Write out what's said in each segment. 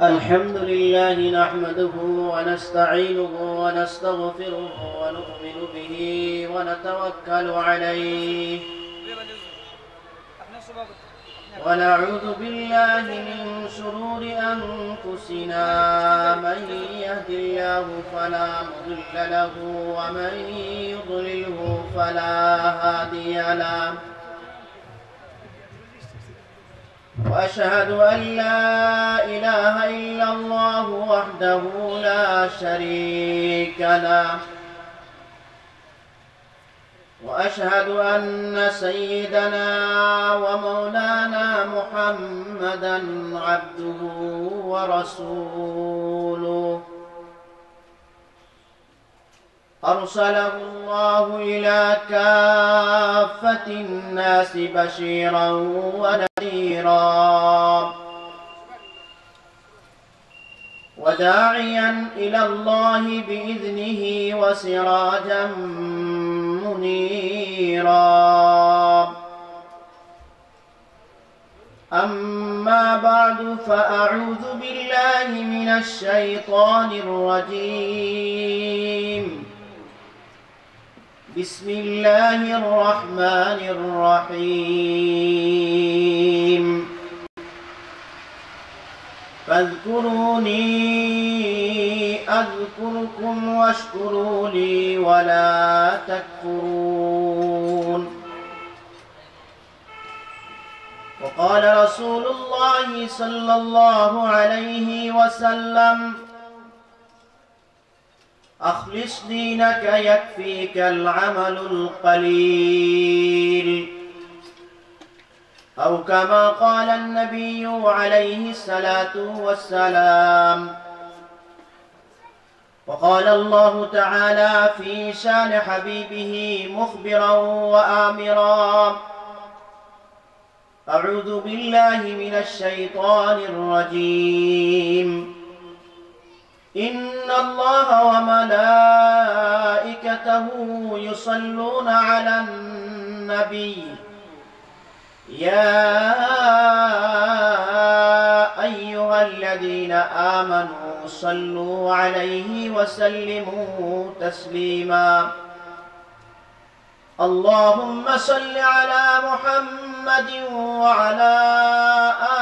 الحمد لله نحمده ونستعينه ونستغفره ونؤمن به ونتوكل عليه ونعوذ بالله من شرور أنفسنا من يهد الله فلا مضل له ومن يضلله فلا هادي له وأشهد أن لا إله إلا الله وحده لا شريك له وأشهد أن سيدنا ومولانا محمدا عبده ورسوله أرسله الله إلى كافة الناس بشيرا ونذيرا وداعيا إلى الله بإذنه وسراجا منيرا أما بعد فأعوذ بالله من الشيطان الرجيم بسم الله الرحمن الرحيم فاذكروني أذكركم واشكروا لي ولا تكفرون وقال رسول الله صلى الله عليه وسلم أخلص دينك يكفيك العمل القليل أو كما قال النبي عليه الصلاة والسلام وقال الله تعالى في شان حبيبه مخبرا وآمرا أعوذ بالله من الشيطان الرجيم إن الله وملائكته يصلون على النبي يا أيها الذين آمنوا صلوا عليه وسلموا تسليما اللهم صل على محمد وعلى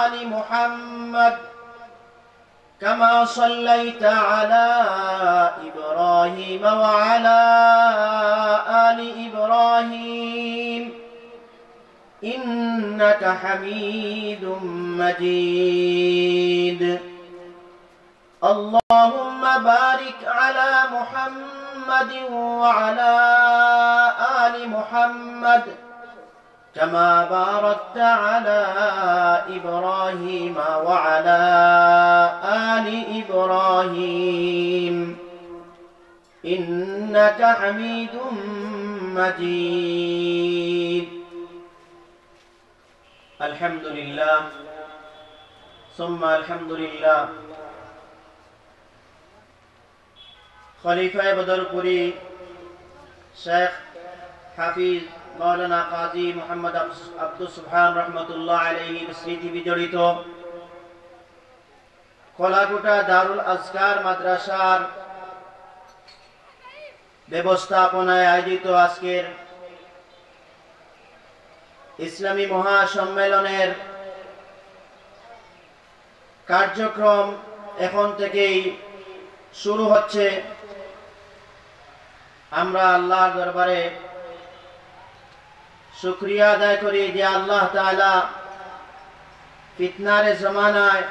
آل محمد كما صليت على إبراهيم وعلى آل إبراهيم إنك حميد مجيد اللهم بارك على محمد وعلى آل محمد كما باركت على إبراهيم وعلى آل إبراهيم إنك حميد مجيد الحمد لله ثم الحمد لله खलीफा बदरपुरी शेख हाफिज मौलाना काजी मोहम्मद अब्दुल सुबहान रहमतुल्लाह अलैहि स्मृति বিজড়িত কলাকুটা দারুল আজকার মাদ্রাসার ব্যবস্থাপনায় আয়োজিত আজকের ইসলামী মহাসম্মেলনের কার্যক্রম এখন থেকেই শুরু হচ্ছে। আমরা আল্লাহর দরবারে শুকরিয়া আদায় করি যে আল্লাহ তাআলা ফিতনার জামানায়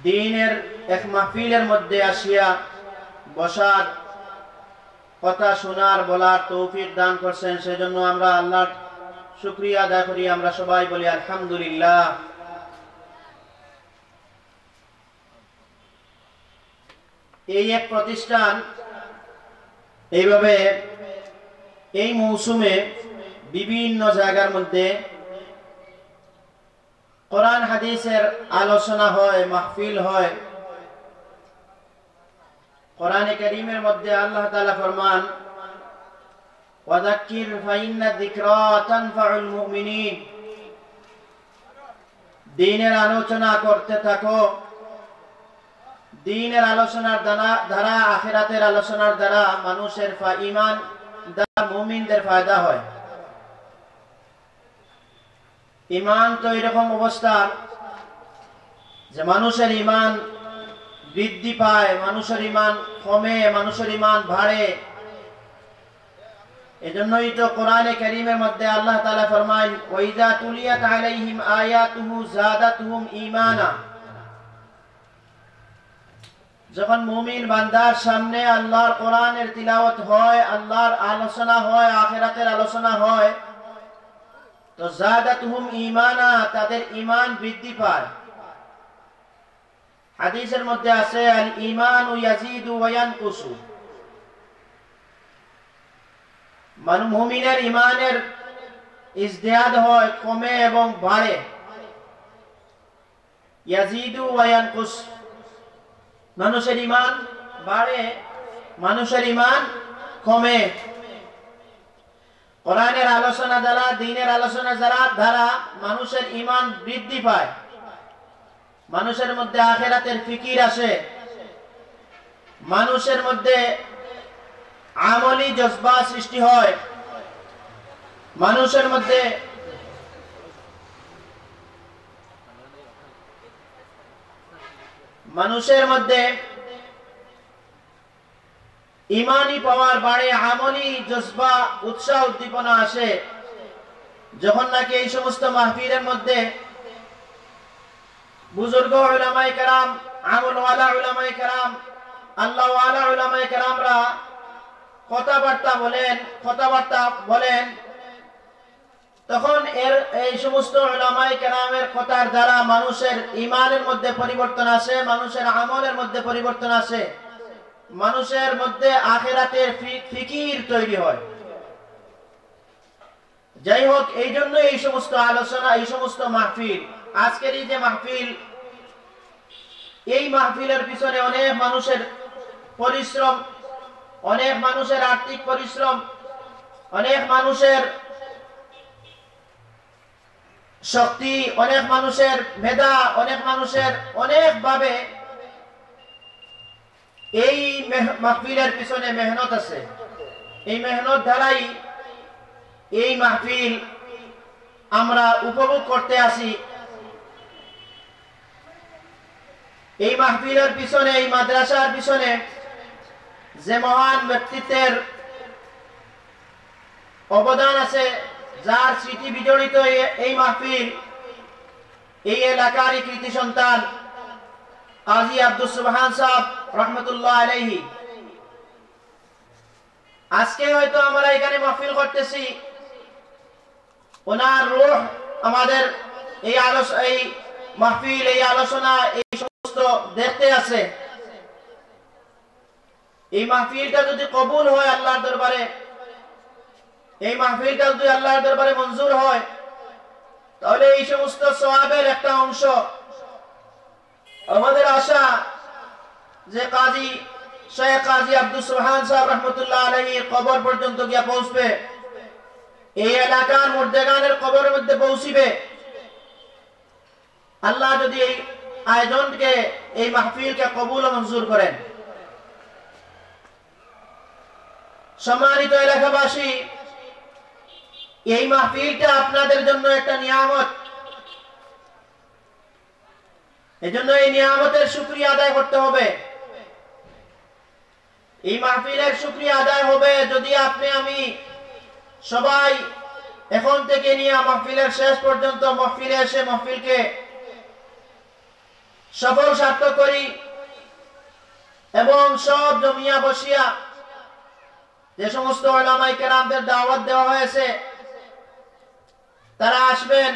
দ্বীনের এক মাহফিলের মধ্যে আসিয়া বসার কথা শোনার বলার তৌফিক দান করছেন। সেজন্য আমরা আল্লাহর শুকরিয়া আদায় করি। আমরা সবাই বলি আলহামদুলিল্লাহ। এই এক প্রতিষ্ঠান এইভাবে এই মৌসুমে বিভিন্ন জায়গার মধ্যে কোরআন হাদিসের আলোচনা হয়, মাহফিল হয়। কোরআনে কারীমের মধ্যে আল্লাহ তাআলা ফরমান ওয়াযাক্কির ফাইন্না যিকরা তানফাউল মুমিনিন দ্বীনের আলোচনা করতে থাকো। দ্বীনের আলোচনার দ্বারা আখিরাতের আলোচনার দ্বারা মানুষের ঈমান দ্বারা মুমিনদের ফায়দা হয়। ঈমান তো এরকম অবস্থা যে মানুষের ঈমান বৃদ্ধি পায়, মানুষের ঈমান কমে, মানুষের ঈমান বাড়ে। এজন্যই তো কোরআনে কারীমের মধ্যে আল্লাহ তাআলা ফরমায়, ওয়াইযা তুলিয়াত আলাইহিম আয়াতুহু যাদাতুহুম ঈমানা। যখন মুমিন বান্দার সামনে আল্লাহর কোরআনের তিলাওয়াত হয়, আল্লাহর আলোচনা হয়, আখিরাতের আলোচনা হয়, তো যাদাতুহুম ঈমানা, তাদের ঈমান বৃদ্ধি পায়। হাদিসের মধ্যে আছে, আল ঈমানু ইয়াজিদু ওয়া ইয়ানকুসু। মুমিনের ঈমানের ইজদিয়াদ হয়, কমে এবং বাড়ে। ইয়াজিদু ওয়া ইয়ানকুস, মানুষের ঈমান বাড়ে, মানুষের ঈমান কমে। কোরআনের আলোচনা দ্বারা, দ্বীনের আলোচনা দ্বারা মানুষের ঈমান বৃদ্ধি পায়, মানুষের মধ্যে আখিরাতের ফিকির আসে, মানুষের মধ্যে আমলি জজবা সৃষ্টি হয়, মানুষের মধ্যে ইমানি পাওয়ার বাড়ে, আমলি জজবা, উৎসাহ উদ্দীপনা আসে। যখন নাকি এই সমস্ত মাহফিলের মধ্যে বুজুর্গ উলামায়ে কেরাম, আমলওয়ালা উলামায়ে কেরাম, আল্লাহওয়ালা উলামায়ে কেরামরা কথাবার্তা বলেন, তখন এই সমস্ত উলামায়ে কেরামের কথার দ্বারা মানুষের ঈমানের মধ্যে পরিবর্তন আসে, মানুষের আমলের মধ্যে পরিবর্তন আসে, মানুষের মধ্যে আখিরাতের ফিকির তৈরি হয়। যাই হোক, এই জন্য এই সমস্ত আলোচনা, এই সমস্ত মাহফিল, আজকের এই যে মাহফিল, এই মাহফিলের পিছনে অনেক মানুষের পরিশ্রম, অনেক মানুষের আর্থিক পরিশ্রম, অনেক মানুষের শক্তি, অনেক মানুষের মেধা, অনেক মানুষের অনেকভাবে এই মাহফিলের পিছনে মেহনত আছে। এই মেহনত দ্বারাই এই মাহফিল আমরা উপভোগ করতে আসি। এই মাহফিলের পিছনে, এই মাদ্রাসার পিছনে যে মহান ব্যক্তিত্বের অবদান আছে, যার স্মৃতি বিজড়িত এই মাহফিল, এই এলাকারই কৃতি সন্তান কাজী আব্দুল সুবহান সাহেব রহমতুল্লাহ আলাইহি। আজকে হয়তো আমরা এখানে মাহফিল করতেছি, ওনার রূহ আমাদের এই মাহফিল, এই আলোচনা, এই সমস্ত দেখতে আছে। এই মাহফিলটা যদি কবুল হয় আল্লাহর দরবারে, এই মাহফিলটা যদি আল্লাহর দরবারে মঞ্জুর হয়, তাহলে এই সমস্ত সওয়াবের একটা অংশ আমাদের আশা যে শেখ কাজী আব্দুল সুবহান সাহেব রহমতুল্লাহ আলাইহি কবর পর্যন্ত গিয়ে পৌঁছবে, এই এলাকার মুর্দেগানের কবরের মধ্যে পৌঁছিবে। আল্লাহ যদি এই আয়োজনকে, এই মাহফিলকে কবুল ও মঞ্জুর করেন। সম্মানিত এলাকাবাসী, এই মাহফিলটা আপনাদের জন্য একটা নিয়ামত। এজন্য এই নিয়ামতের শুকরিয়া আদায় করতে হবে। এই মাহফিলের শুকরিয়া আদায় হবে যদি আপনি, আমি সবাই এখন থেকে নিয়ে মাহফিলের শেষ পর্যন্ত মাহফিলে এসে মাহফিলকে সফল সার্থক করি এবং সব জমিয়া বসিয়া যে সমস্ত উলামায়ে কেরামদের দাওয়াত দেওয়া হয়েছে, তারা আসবেন,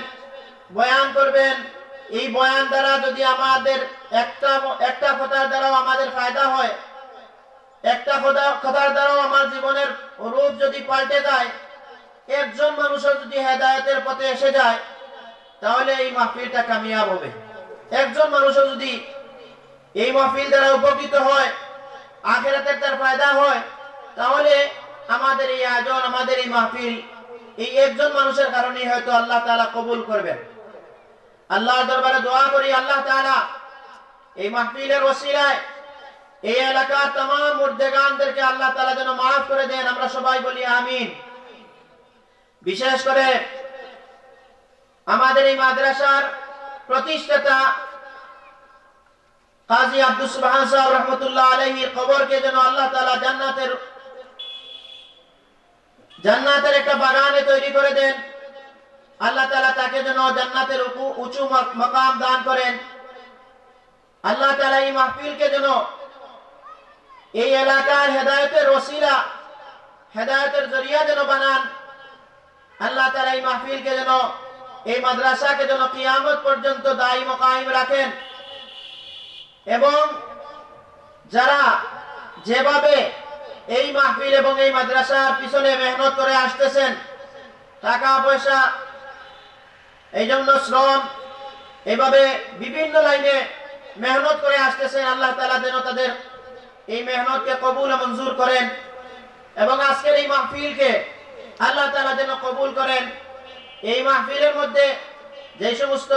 বয়ান করবেন। এই বয়ান দ্বারা যদি আমাদের একটা কথার দ্বারাও আমাদের ফায়দা হয়, একটা কথার দ্বারাও আমার জীবনের রূপ যদি পাল্টে যায়, একজন মানুষও যদি হেদায়েতের পথে এসে যায়, তাহলে এই মাহফিলটা কামিয়াব হবে। একজন মানুষও যদি এই মাহফিল দ্বারা উপকৃত হয়, আখিরাতের তার ফায়দা হয়, তাহলে আমাদের এই আয়োজন, আমাদের এই মাহফিল, এই একজন মানুষের কারণেই হয়তো আল্লাহ তাআলা কবুল করবেন। আল্লাহর দরবারে দোয়া করি আল্লাহ তাআলা এই মাহফিলের ওসিলায় এই এলাকার तमाम মুর্দেগানদেরকে আল্লাহ তাআলা যেন maaf করে দেন। আমরা সবাই বলি আমিন। বিশেষ করে আমাদের এই মাদ্রাসার প্রতিষ্ঠাতা কাজী আব্দুস সুবহান সাহেব রহমাতুল্লাহ আলাইহির কবরকে যেন আল্লাহ তাআলা জান্নাতের একটা বাগানে তৈরি করে দেন। আল্লাহ তাআলা তাকে যেন জান্নাতের উঁচু মাকাম দান করেন। আল্লাহ তাআলা এই মাহফিলকে যেন এই এলাকার হেদায়েতের ওসিলা, হেদায়েতের জরিয়া যেন বানান। আল্লাহ তাআলা এই মাহফিলকে যেন, এই মাদ্রাসাকে যেন কিয়ামত পর্যন্ত দায়ী ও কায়েম রাখেন। এবং যারা যেভাবে এই মাহফিল এবং এই মাদ্রাসার পিছনে মেহনত করে আসতেছেন, টাকা পয়সা, এই জন্য শ্রম, এইভাবে বিভিন্ন লাইনে মেহনত করে আসতেছেন, আল্লাহ তাআলা যেন তাদের এই মেহনতকে কবুল ও মঞ্জুর করেন এবং আজকের এই মাহফিলকে আল্লাহ তাআলা যেন কবুল করেন। এই মাহফিলের মধ্যে যে সমস্ত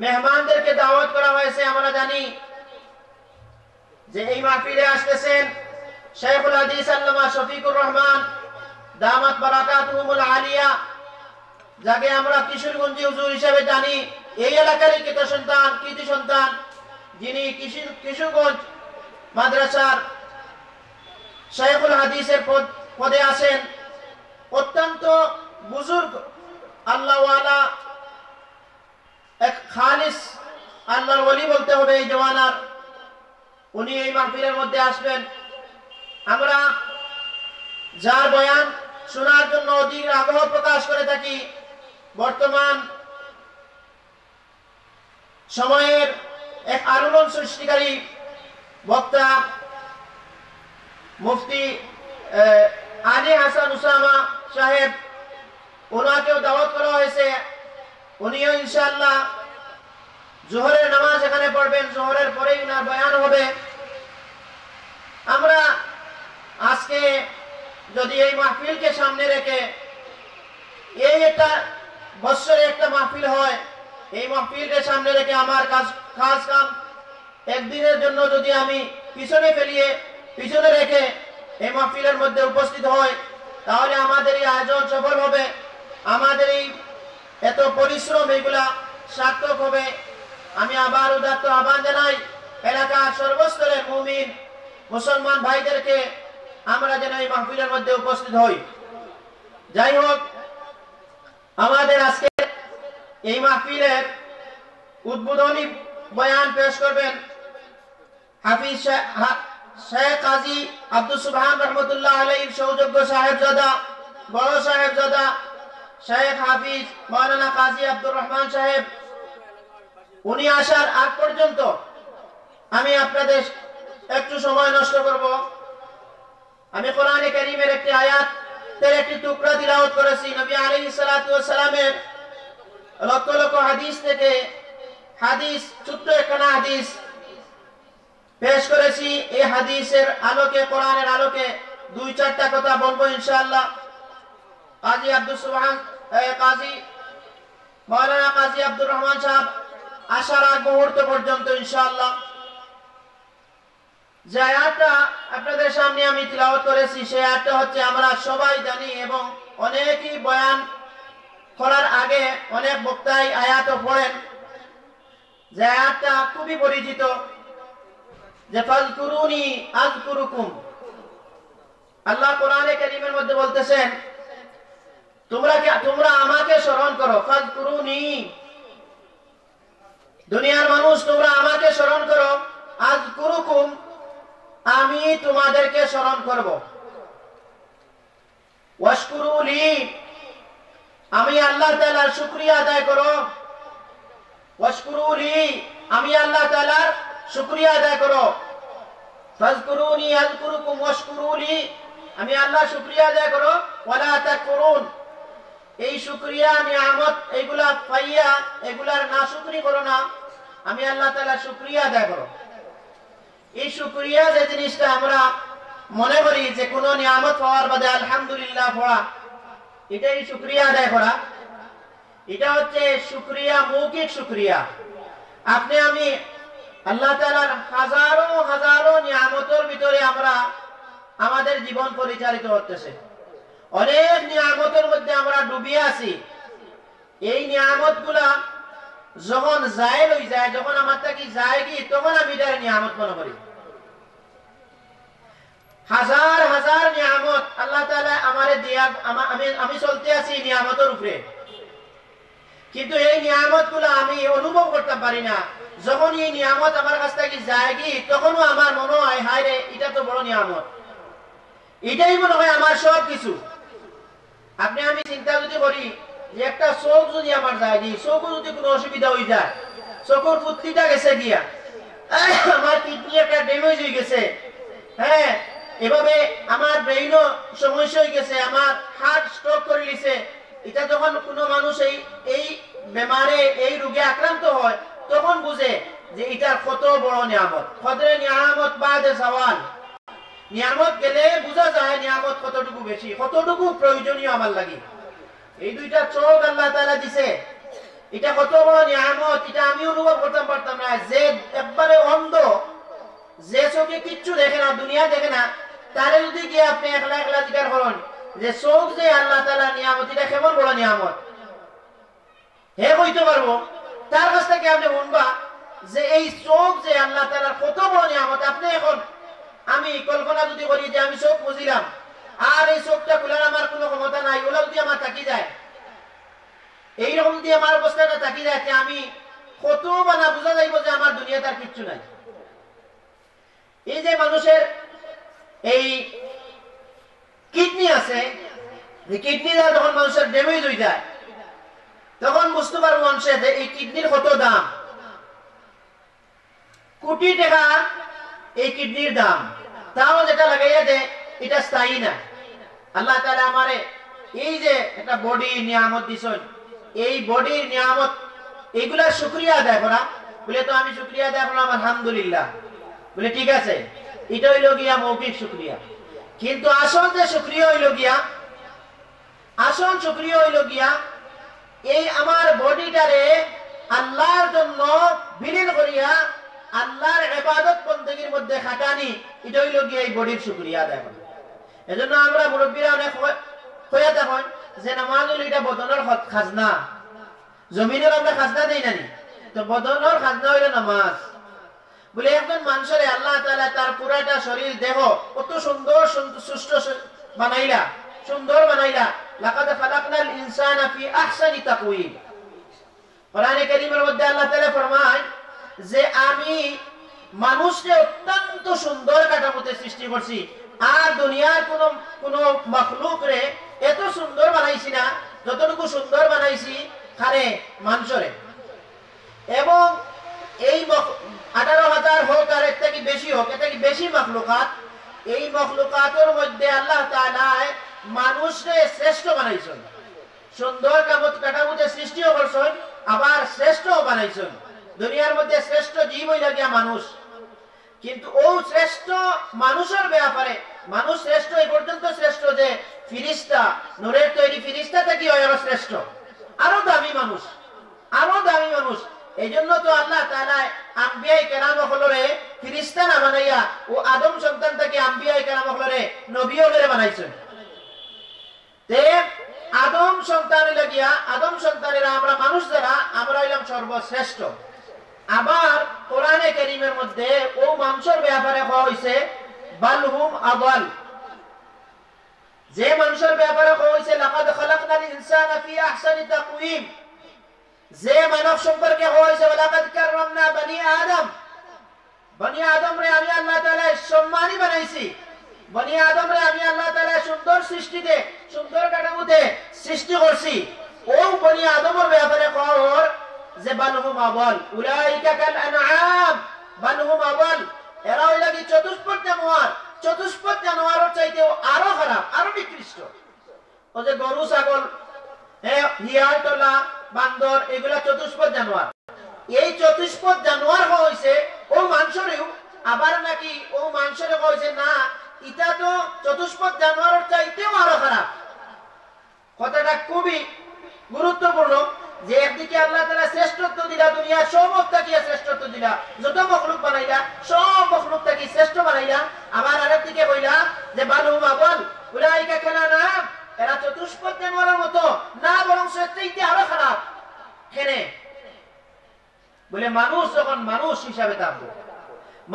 মেহমানদেরকে দাওয়াত করা হয়েছে, আমরা জানি যে এই মাহফিলে আসতেছেন শাইখুল হাদিস আল্লামা শফিকুর রহমান দামাত বারাকাতুহুমুল আলিয়া, যাকে আমরা কিশোরগঞ্জি হুজুর হিসেবে জানি। এই এলাকারই কৃতি সন্তান, যিনি কিশোরগঞ্জ মাদ্রাসার শাইখুল হাদিসের পদে আছেন। অত্যন্ত বুজুর্গ আল্লাহওয়ালা, এক খালিস আল্লাহর ওলি বলতে হবে এই জওয়ানার। উনি এই মাহফিলের মধ্যে আসবেন। আমরা যার বয়ান শোনার জন্য অধিক আগ্রহ প্রকাশ করে থাকি, বর্তমান সময়ের এক আলোড়ন সৃষ্টিকারী বক্তা মুফতি আলী হাসান উসামা সাহেব, ওনাকেও দাওয়াত করা হয়েছে। উনিও ইনশাআল্লাহ জোহরের নামাজ এখানে পড়বেন, জোহরের পরেই ওনার বয়ান হবে। আমরা আজকে যদি এই মাহফিলকে সামনে রেখে, এই একটা বছরে একটা মাহফিল হয়, এই মাহফিলকে সামনে রেখে আমার কাম একদিনের জন্য যদি আমি পিছনে রেখে এই মাহফিলের মধ্যে উপস্থিত হয়, তাহলে আমাদের এই আয়োজন সফল হবে, আমাদের এই এত পরিশ্রম এগুলা সার্থক হবে। আমি আবার উদাত্ত আহ্বান জানাই এলাকার সর্বস্তরের মুমিন মুসলমান ভাইদেরকে, আমরা যেন এই মাহফিলের মধ্যে উপস্থিত হই। যাই হোক, আমাদের আজকে এই মাহফিলের উদ্বোধনী বয়ান পেশ করবেন হাফিজ শেখ কাজী আব্দুস সুবহান রহমতুল্লাহ আলাইহির সৌযোগ্য সাহেবজাদা, বড় সাহেবজাদা শেখ হাফিজ মাওলানা কাজী আব্দুর রহমান সাহেব। উনি আসার আগ পর্যন্ত আমি আপনাদের একটু সময় নষ্ট করব। আমি কোরআনে কারীমের একটি আয়াতের একটি টুকরা তিলাওয়াত করেছি। নবী আলাইহিস সালাতু ওয়াস সালামের লক্ষ লক্ষ হাদিস থেকে ছোট্ট একখানা হাদিস পেশ করেছি। এই হাদিসের আলোকে, কোরআনের আলোকে দুই চারটা কথা বলবো ইনশাআল্লাহ। কাজী মাওলানা কাজী আব্দুর রহমান সাহেব আসার আগ মুহূর্ত পর্যন্ত ইনশাআল্লাহ যে আয়াতটা আপনাদের সামনে আমি তিলাওয়াত করেছি, সেই আয়াতটা হচ্ছে, আমরা সবাই জানি এবং অনেকেই বয়ান করার আগে অনেক বক্তাই আয়াতও পড়েন, যে আয়াতটা খুবই পরিচিত, যে ফাযকুরুনি আযকুরুকুম। আল্লাহ কোরআনে কারীমের মধ্যে বলতেছেন, তোমরা আমাকে স্মরণ করো। ফাযকুরুনি, দুনিয়ার মানুষ তোমরা আমাকে স্মরণ করো। আযকুরুকুম, আমি তোমাদেরকে স্মরণ করব। ওয়াশকুরু লি, আমি আল্লাহ তাআলার শুকরিয়া আদায় করো। ওয়াশকুরু লি, আমি আল্লাহ তাআলার শুকরিয়া আদায় করো। ফাযকুরুনি আযকুরুকুম ওয়াশকুরু লি, আমি আল্লাহ শুকরিয়া আদায় করো। ওয়ালা তাকফুরুন, এই শুকরিয়া নিয়ামত এগুলা পাইয়া এগুলার নাশুকরি করো না, আমি আল্লাহ তাআলার শুকরিয়া আদায় করো। এই শুকরিয়া যে জিনিসটা আমরা মনে করি যে কোনো নিয়ামত পাওয়ার বাদে আলহামদুলিল্লাহ পড়া, এটাই শুকরিয়া আদায় করা। এটা হচ্ছে শুকরিয়া, মৌখিক শুকরিয়া। আপনি আমি আল্লাহ তাআলার হাজারো হাজারো নিয়ামতের ভিতরে আমরা আমাদের জীবন পরিচালিত হতেছে। অনেক নিয়ামতের মধ্যে আমরা ডুবিয়ে আছি। এই নিয়ামতগুলা যখন জায়েল হয়ে যায়, যখন আমার থেকে যায় কি, তখন আমি এটার নিয়ামত মনে করি। হাজার হাজার নিয়ামত আল্লাহ তাআলা আমারে দিয়া, আমি চলতে আছি নিয়ামতের উপরে, কিন্তু এই নিয়ামতগুলো আমি অনুভব করতে পারি না। যখন এই নিয়ামত আমার কাছ থেকে যায় কি, তখনও আমার মনে হয় হায় রে, এটা তো বড় নিয়ামত, এটাই মনে হয় আমার সব কিছু। আপনি আমি চিন্তা যদি করি যে একটা চোখ যদি আমার যায় কি, চোখও যদি কোনো অসুবিধা হয়ে যায়, চোখের ফুর্তিটা গেছে গিয়া, আমার কিডনি একটা ড্যামেজ হয়ে গেছে, হ্যাঁ, এভাবে আমার ব্রেইনও সমস্যা হয়ে গেছে, আমার হার্ট স্ট্রোক করে নিছে, এটা যখন কোনো মানুষ এই বেমারে, এই রোগে আক্রান্ত হয়, তখন বুঝে যে এটা কত বড় নিয়ামত। কদরে নিয়ামত বাদে সওয়াল, নিয়ামত গেলে বোঝা যায় নিয়ামত কতটুকু বেশি, কতটুকু প্রয়োজনীয় আমার লাগি। এই দুইটা চোখ আল্লাহ তাআলা দিছে, এটা কত বড় নিয়ামত, এটা আমি অনুভব করতে পারতাম না। যে একবারে অন্ধ, যে চোখে কিচ্ছু দেখে না, দুনিয়া দেখে না, তারে যদি গিয়ে আপনি একলা একলা জিজ্ঞাসা করেন যে চোখ যে আল্লাহ তাআলা নিয়ামত, এটা কেমন বড় নিয়ামত, হে কইতে পারবো। তার কাছ থেকে আপনি শুনবা যে এই চোখ যে আল্লাহ তাআলার কত বড় নিয়ামত। আপনি এখন আমি কল্পনা যদি করি যে আমি চোখ বুঝিলাম, আর এই চোখটা খোলার আমার কোনো ক্ষমতা নাই, ওলা যদি আমার তাকি যায়, এইরকম যদি আমার অবস্থাটা তাকি যায়, আমি কত বানা বোঝা যাইব যে আমার দুনিয়াতে আর কিচ্ছু নাই। এই যে মানুষের এই কিডনি আছে, কিডনি যখন মানুষের ড্যামেজ হয়ে যায়, তখন বুঝতে পারবো মানুষের যে এই কিডনির কত দাম। কোটি টাকা এই কিডনির দাম, তাও যেটা লাগাইয়া দেয় এটা স্থায়ী না। আল্লাহ তাআলা আমারে এই যে একটা বডি নিয়ামত দিছেন, এই বডির নিয়ামত, এইগুলা শুকরিয়া আদায় করা, বলে তো আমি শুকরিয়া আদায় করলাম আলহামদুলিল্লাহ, বলে ঠিক আছে, এটা হইল গিয়া মৌখিক শুকরিয়া। কিন্তু আসল যে শুকরিয়া হইল গিয়া, আসল শুকরিয়া হইল গিয়া এই আমার বডিটারে আল্লাহর জন্য বিলীন করিয়া আল্লাহর ইবাদত বন্দেগীর মধ্যে খাটানি, এটা হইল গিয়া এই বডির শুকরিয়া আদায় করা। এজন্য আমরা মুরব্বীরা অনেক হইয়া দেখেন যে নামাজ হইল এটা বদনের খাজনা, জমিনের আমরা খাজনা দেই নানি, তো বদনের খাজনা হইল নামাজ। বলে একজন মানুষের আল্লাহ তাআলা তার পুরাটা শরীর দেহ কত সুন্দর সুষ্ঠু বানাইলা, সুন্দর বানাইলা। লাকাদ খালাকনাল ইনসানা ফি আহসানি তাকওয়িম। কোরআনে কারীমের মধ্যে আল্লাহ তাআলা ফরমায় যে আমি মানুষকে অত্যন্ত সুন্দর কাঠামোতে সৃষ্টি করছি, আর দুনিয়ার কোন মাখলুক রে এত সুন্দর বানাইছি না যতটুকু সুন্দর বানাইছি খারে মানুষরে। এবং এই 18,000 হোক আর এর থেকে বেশি হোক, এর থেকে বেশি মাখলুকাত, এই মাখলুকাতের মধ্যে আল্লাহ তাআলা মানুষকে শ্রেষ্ঠ বানাইছেন, সুন্দর কাঠামোতে সৃষ্টিও করছেন, আবার শ্রেষ্ঠও বানাইছেন। দুনিয়ার মধ্যে শ্রেষ্ঠ জীব হইল গিয়া মানুষ। কিন্তু ও শ্রেষ্ঠ মানুষের ব্যাপারে, মানুষ শ্রেষ্ঠ এই পর্যন্ত শ্রেষ্ঠ যে ফিরিস্তা, নূরের তৈরি ফিরিস্তা থেকে আরো শ্রেষ্ঠ, আরো দামি মানুষ, আরো দামি মানুষ। এই জন্য তো আল্লাহ তাআলা আম্বিয়ায়ে কেরাম হলরে ফিরিস্তা না বানাইয়া ও আদম সন্তান থেকে আম্বিয়ায়ে কেরাম হলরে নবী হলরে বানাইছেন। তে আদম সন্তান লাগিয়া, আদম সন্তানেরা আমরা মানুষ যারা, আমরা হইলাম সর্বশ্রেষ্ঠ। আবার কোরআনে কারীমের মধ্যে ও মানুষের ব্যাপারে কওয়া হইছে বালহুম আদাল, যে মানুষের ব্যাপারে কওয়া হইছে লাকাদ খালাকনাল ইনসানা ফি আহসানি তাকওয়িম, যে মানব সম্পর্কে কওয়া হইছে ওয়ালাকাদ কাররামনা বনি আদম, বনি আদম রে আমি আল্লাহ তাআলা সম্মানী বানাইছি, বনি আদম রে আমি আল্লাহ তাআলা সুন্দর সৃষ্টিতে, সুন্দর কাঠামোতে সৃষ্টি করছি। ও বনি আদমের ব্যাপারে কওয়া যে বালহুম আদাল উলাইকা কাল আনআম, বালহুম আদাল, এরা হইল কি চতুষ্পদ জানোয়ার, চতুষ্পদ জানোয়ারের চাইতেও আরো খারাপ, আরো নিকৃষ্ট। ও যে গরু, ছাগল, হিয়াল, টলা, বান্দর, এগুলা চতুষ্পদ জানোয়ার। এই চতুষ্পদ জানোয়ার হইছে ও মানুষেরও, আবার নাকি ও মানুষের কইছে না এটা তো চতুষ্পদ জানোয়ারের চাইতেও আরো খারাপ। কথাটা খুবই গুরুত্বপূর্ণ। দুনিয়ার সমস্ত থেকে শ্রেষ্ঠত্ব দিলা, যত মখলুক বানাইলা সব মখলুক থেকে শ্রেষ্ঠ বানাইলা। আবার আরেক দিকে বইলা যে বালু মাবল উলাইকা কানা নাম, এরা চতুষ্পদ জানোয়ারের মতো না, বরং সত্যিই আরো খারাপ। কেন বলে মানুষ যখন মানুষ হিসাবে থাকবো,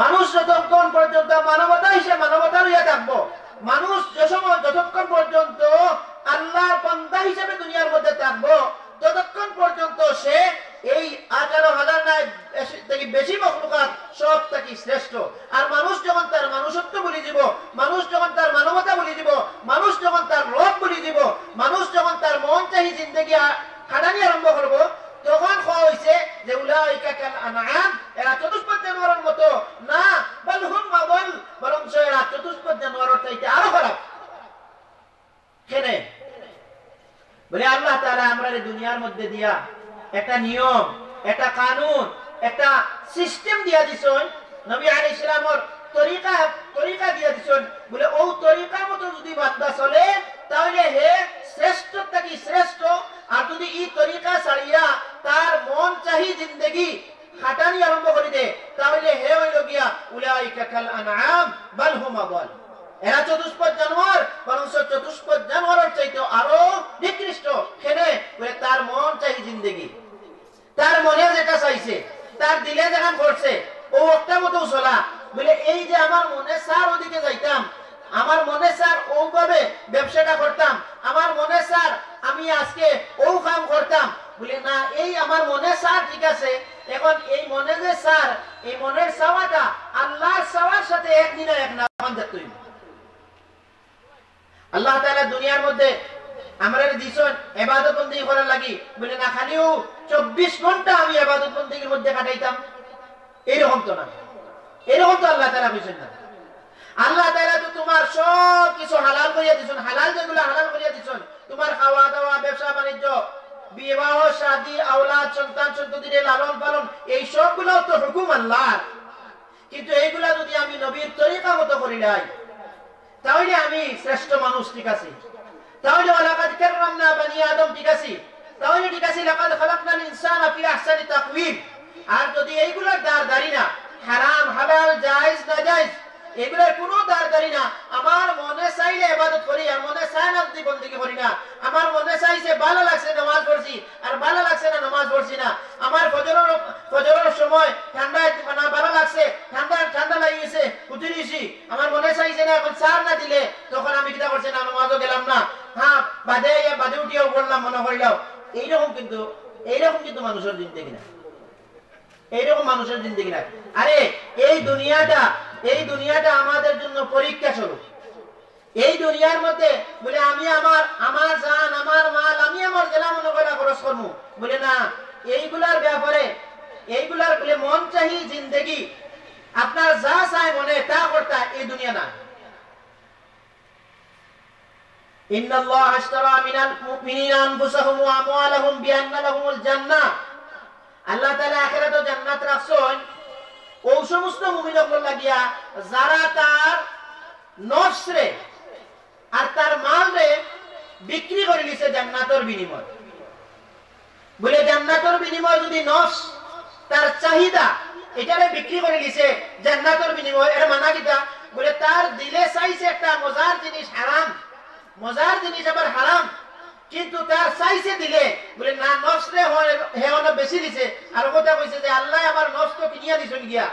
মানুষ যতক্ষণ পর্যন্ত মানবতা হিসেবে মানবতা লইয়া থাকবো, মানুষ যতক্ষণ পর্যন্ত আল্লাহর বান্দা হিসেবে দুনিয়ার মধ্যে থাকবো, ততক্ষণ পর্যন্ত সে এই 18,000 থেকে বেশি মখলুকাত সব থেকে শ্রেষ্ঠ। আর মানুষ যখন তার মানুষত্ব বলি দিব, মানুষ যখন তার মানবতা বলি দিব, মানুষ যখন তার রব বলি দিব, মানুষ যখন তার মন চাহি জিন্দগি খাটানি আরম্ভ করবো, তখন হইছে যে উলাইকা কাল আনআম, এরা চতুষ্পদ জানোয়ারের মতো না, বাল হুম আদল, বরং এরা চতুষ্পদ জানোয়ারের চাইতে আরো খারাপ। কেন বলে আল্লাহ তাআলা আমরা এই দুনিয়ার মধ্যে দিয়া একটা নিয়ম, একটা কানুন, একটা সিস্টেম দিয়া দিছেন, নবী আলাইহিস সালামের তরিকা দিয়া দিছেন। বলে ও তরিকার মতো যদি বান্দা চলে তাহলে হে শ্রেষ্ঠ থেকে শ্রেষ্ঠ। আর যদি এই তরিকা ছাড়িয়া তার মন চাহি জিন্দগি খাটানি আরম্ভ করে দে, তাহলে হে হইল গিয়া উলাইকা কাল আনআম বাল হুম আদল, এরা চতুষ্পদ জানোয়ার, বরং চতুষ্পদ জানোয়ারের চাইতে আরো নিকৃষ্ট। কেনে বলে তার মন চাহি জিন্দগি, তার মনে যেটা চাইছে, তার দিলে যেখান করছে ও একটা মতো চলা। বলে এই যে আমার মনে স্যার ওদিকে যাইতাম, আমার মনে স্যার ওভাবে ব্যবসাটা করতাম, আমার মনে স্যার আমি আজকে ও কাম করতাম। বলে না, এই আমার মনে স্যার ঠিক আছে, এখন এই মনে যে স্যার, এই মনের চাওয়াটা আল্লাহর চাওয়ার সাথে একদিন এক না দেখতে হইবে। আল্লাহ তাআলা দুনিয়ার মধ্যে আমরা দিছেন ইবাদত বندگی করার লাগি। বলে না খালিও 24 ঘন্টা আমি ইবাদত বندگির মধ্যে কাটাইতাম, এরকম তো না, এরকম তো আল্লাহ তাআলা কইছেন না। আল্লাহ তাআলা তো তোমার সব কিছু হালাল করিয়া দিছেন, হালাল যেগুলো হালাল করিয়া দিছেন, তোমার খাওয়া দাওয়া, ব্যবসা বাণিজ্য, বিবাহ শাদী, আওলাদ, সন্তান সন্ততির লালন পালন, এই সবগুলো তো হুকুম আল্লাহর। কিন্তু এইগুলা যদি আমি নবীর তরিকা মতো করি নাই, তাহলে আমি শ্রেষ্ঠ মানুষ, ঠিক আছে, তাহলে ওয়ালাকাদ কাররামনা বানি আদম, ঠিক আছে, তাহলে ঠিক আছে লাকাদ খালাকনাল ইনসানা ফি আহসানি তাকওয়িম। আর যদি এইগুলোর দাঁড়ি না, হারাম হালাল জায়েজ নাজায়েজ এগুলোর কোনো দাঁড়ি না, আমার মনে চাইলে ইবাদত করি আর মনে চাই না বندگی করি না, আমার মনে চাইছে ভালো লাগছে নামাজ পড়ছি আর ভালো লাগছে না নামাজ পড়ছি না, আমার ফজরের সময় ঠান্ডায় মানে ভালো লাগছে, ঠান্ডা লাগিয়েছে উঠিছি, আমার মনে চাইছে না এখন চার না দিলে তখন আমি কিটা করছি না, নামাজও গেলাম না, হ্যাঁ বাদে উঠিয়াও বললাম মনে হইলাও। এইরকম কিন্তু মানুষের জিন্দেগি না, এইরকম মানুষের জিন্দেগি না। আরে এই দুনিয়াটা আমাদের জন্য পরীক্ষা স্বরূপ। এই দুনিয়ার মধ্যে বলে আমি আমার জান, আমার মাল আমি আমার জেলা মনে করে খরচ করবো, বলে না, এইগুলার ব্যাপারে, এইগুলার বলে মন চাহি জিন্দেগি, আপনার যা চায় মনে তা করতা, এই দুনিয়া না। ইন্নাল্লাহ আশতারা মিনাল মুমিনিনা আনফুসাহুম ওয়া আমওয়ালাহুম বিআন্না লাহুমুল জান্নাহ, আল্লাহ তাআলা আখিরাতে জান্নাত রাখছেন ও সমস্ত মুমিনদের লাগিয়া যারা তার নফস রে আর তার মাল রে বিক্রি করে দিয়েছে জান্নাতের বিনিময়। বলে জান্নাতের বিনিময় যদি নফস তার চাহিদা এটারে বিক্রি করে দিয়েছে জান্নাতের বিনিময়, এর মানে কিটা? বলে তার দিলে চাইছে একটা মজার জিনিস হারাম, মজার জিনিস আবার হারাম, কিন্তু তার চাইছে দিলে বলে না, নফস রে হেওয়ানো বেশি দিছে। আর কথা কইছে যে আল্লাহ আমার নফস তো কিনিয়া দিছেন গিয়া,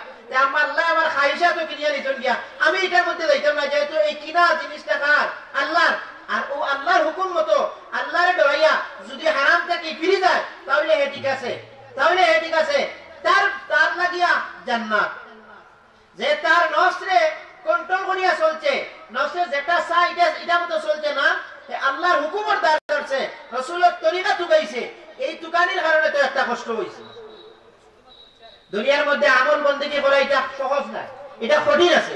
আল্লাহ আমার খাইশা তো কিনিয়া দিছেন গিয়া, আমি এটার মধ্যে যাইতাম না, যেহেতু এই কিনা জিনিসটা কার? আল্লাহর। আর ও আল্লাহর হুকুম মতো আল্লাহরে ডরাইয়া যদি হারাম থেকে ফিরে যায় তাহলে হে ঠিক আছে, তাহলে হে ঠিক আছে, তার লাগিয়া জান্নাত। যে তার নফস রে কন্ট্রোল করিয়া চলছে, নফসে যেটা চাই এটা মতো চলছে না, আল্লাহর হুকুমের দ্বার করছে, রাসূলের তরিকা তুকাইছে, এই তুকানির কারণে তো একটা কষ্ট হইছে। দুনিয়ার মধ্যে আমল বندگی করা এটা সহজ না, এটা কঠিন আছে।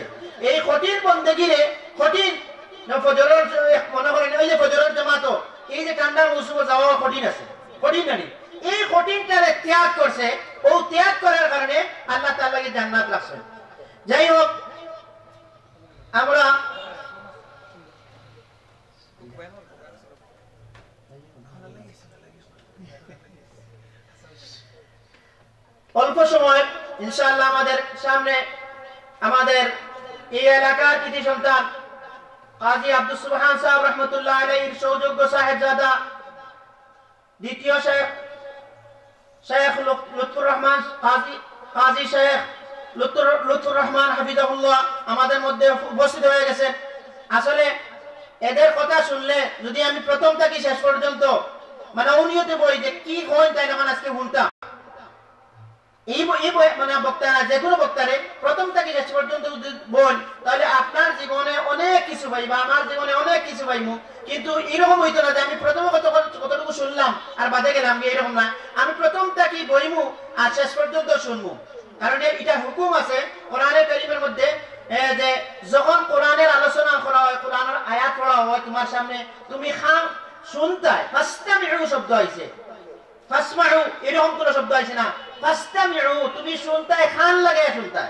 এই কঠিন বندگی রে কঠিন ফজরের মনে করেন ওই যে ফজরের জামাত, এই যে ঠান্ডার মৌসুমে যাওয়া কঠিন আছে, কঠিন না, এই কঠিনটারে ত্যাগ করছে, ও ত্যাগ করার কারণে আল্লাহ তাআলা কে জান্নাত রাখছেন। যাই হোক, আমরা অল্প সময় ইনশাআল্লাহ আমাদের সামনে আমাদের এই এলাকার কৃতি সন্তান কাজী আব্দুস সুবহান সাহেব রহমতুল্লাহ আলাইহির সৌযোগ্য সাহেবজাদা দ্বিতীয় শেখ লুৎফুর রহমান কাজী শেখ লুৎফুর রহমান হাফিজাহুল্লাহ আমাদের মধ্যে উপস্থিত হয়ে গেছেন। আসলে এদের কথা শুনলে যদি আমি প্রথম থেকে শেষ পর্যন্ত মানে উনিয়তে বই যে কি হয় তাই না মানে আজকে শুনতাম এই মানে বক্তারা যে কোনো বক্তারে প্রথম থেকে শেষ পর্যন্ত যদি বল তাহলে আপনার জীবনে অনেক কিছু পাইবা, আমার জীবনে অনেক কিছু পাইবো। কিন্তু এরকম হইতো না যে আমি প্রথমে কতটুকু শুনলাম আর বাদে গেলাম, এরকম না। আমি প্রথম থেকে বইমু আর শেষ পর্যন্ত শুনবো, কারণ এটা হুকুম আছে কোরআনের কারীমের মধ্যে যে যখন কোরআনের আলোচনা করা হয়, কোরআনের আয়াত পড়া হয় তোমার সামনে, তুমি খান শুনতাই ফাসতামিউ শব্দ আইছে, ফাসমাউ এরকম কোন শব্দ আইছে না, ফাসতামিউ তুমি শুনতাই খান লাগাইয়া শুনতাই।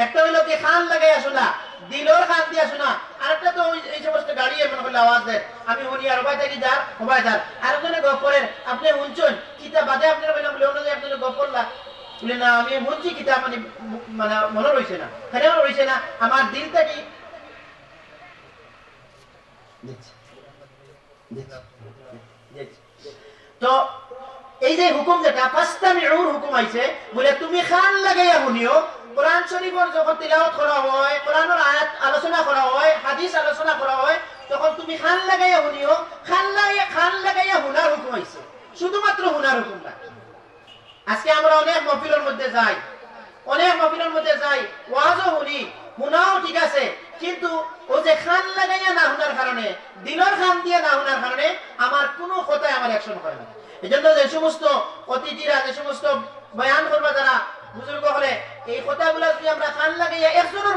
একটা হইলো কি খান লাগাইয়া শোনা, দিলর খান দিয়া শোনা, আরেকটা তো এই সমস্ত গাড়ি মনে করলে আওয়াজ দেয় আমি শুনি আর ওবাই থাকি যার ওবাই যার আরেকজনে গপ করেন আপনি শুনছেন কিতা বাদে আপনারা বললাম বলে অন্য আপনারা গপ করলা বলে না আমি শুনছি কিতা মানে মানে মনে রইছে না, কেন রইছে না আমার দিল থেকে তো এই যে হুকুম যেটা ফাসতামিউর হুকুম আইছে বলে তুমি খান লাগাইয়া শুনিও। কোরআন শরীফের যখন তিলাওয়াত করা হয়, কোরআনের আয়াত আলোচনা করা হয়, হাদিস আলোচনা করা হয়, তখন তুমি খান লাগাইয়া শুনিও। খান লাগাইয়া শোনার হুকুম আইছে, শুধুমাত্র শোনার হুকুম না। আজকে আমরা অনেক মাহফিলের মধ্যে যাই, ওয়াজও শুনি, শোনাও ঠিক আছে, কিন্তু ও যে খান লাগাইয়া না শোনার কারণে, দিলর খান দিয়ে না শোনার কারণে আমার কোনো কথায় আমার অ্যাকশন করে না। এজন্য যে সমস্ত অতিথিরা, যে সমস্ত বয়ান করবা যারা বুজুর্গ হলে, এই কথাগুলো যদি আমরা খান লাগাইয়া একজনের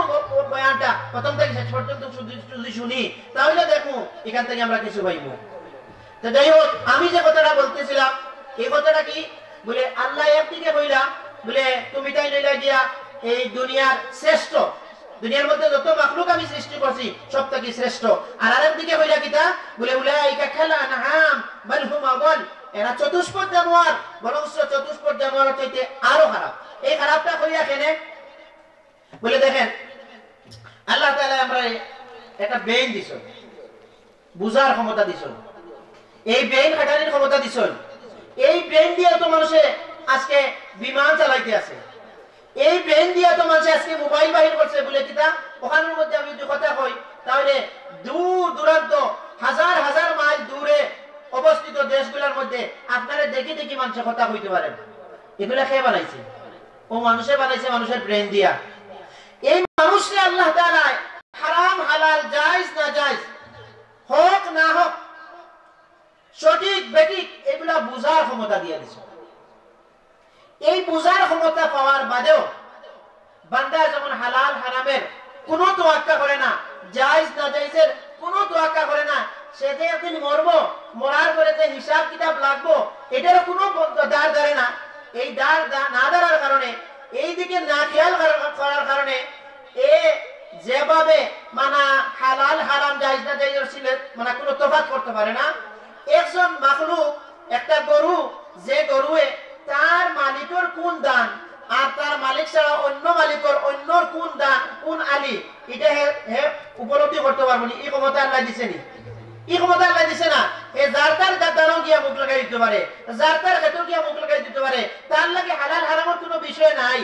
বয়ানটা প্রথম থেকে শেষ পর্যন্ত যদি শুনি, তাহলে দেখো এখান থেকে আমরা কিছু পাইব। তো যাই হোক, আমি যে কথাটা বলতেছিলাম এই কথাটা কি বলে আল্লাহ একদিকে বললাম বলে তুমি তাই লইলা গিয়া এই দুনিয়ার শ্রেষ্ঠ, দুনিয়ার মধ্যে যত মাখলুক আমি সৃষ্টি করছি সব থেকে শ্রেষ্ঠ। আর আরেকদিকে বইলা কিতা বলে উলাইকা কালানআম বাল হুম আদাল, এরা চতুষ্পদ জানোয়ার, বরং চতুষ্পদ জানোয়ারের চাইতে আরো খারাপ। এই খারাপটা কইয়া কেনে বলে দেখেন আল্লাহ তাআলা আমরা একটা ব্রেইন দিছেন, বুঝার ক্ষমতা দিছেন, এই ব্রেইন খাটানোর ক্ষমতা দিছেন। এই ব্রেইন দিয়ে তো মানুষে আজকে বিমান চালাইতে আছে, এই ব্রেইন দিয়ে তো মানুষ আজকে মোবাইল বাহির করছে বলে কিতা ওখানের মধ্যে আমি যদি কথা কই তাহলে দূর দূরান্ত হাজার হাজার মাইল দূরে অবস্থিত দেশগুলোর মধ্যে আপনারা দেখি দেখি মানুষের কথা কইতে পারেন। এগুলা কে বানাইছে? ও মানুষে বানাইছে, মানুষের ব্রেন দিয়া। এই মানুষকে আল্লাহ তাআলা হারাম হালাল জায়েজ না জায়েজ, হক না হক, সঠিক বেঠিক এগুলা বুঝার ক্ষমতা দিয়ে দিছে। এই বুঝার ক্ষমতা পাওয়ার বাদেও বান্দা যখন হালাল হারামের কোনো তোয়াক্কা করে না, জায়েজ না জায়েজের কোনো তোয়াক্কা করে না, সে যে একদিন মরবো, মরার পরে যে হিসাব কিতাব লাগবো এটারও কোনো দাঁড় দাঁড়ে না। এই দাঁড় না দাঁড়ার কারণে, এই দিকে না খেয়াল করার কারণে এ যেভাবে মানে হালাল হারাম জায়েজ না জায়েজের ছিল মানে কোনো তফাৎ করতে পারে না। একজন মাখলুক, একটা গরু, যে গরুয়ে তার মালিকের কোন দান আর তার মালিক ছাড়া অন্য মালিকের অন্যর কোন দান কোন আলি, এটা হে উপলব্ধি করতে পারবো না। এই ক্ষমতা আল্লাহ দিছে নি? এই ক্ষমতা আল্লাহ দিছে না? এ যার তার দাঁড়াও গিয়া মুখ লাগাই দিতে পারে, যার তার ক্ষেত্রেও গিয়া মুখ লাগাই দিতে পারে, তার লাগে হালাল হারামের কোনো বিষয় নাই।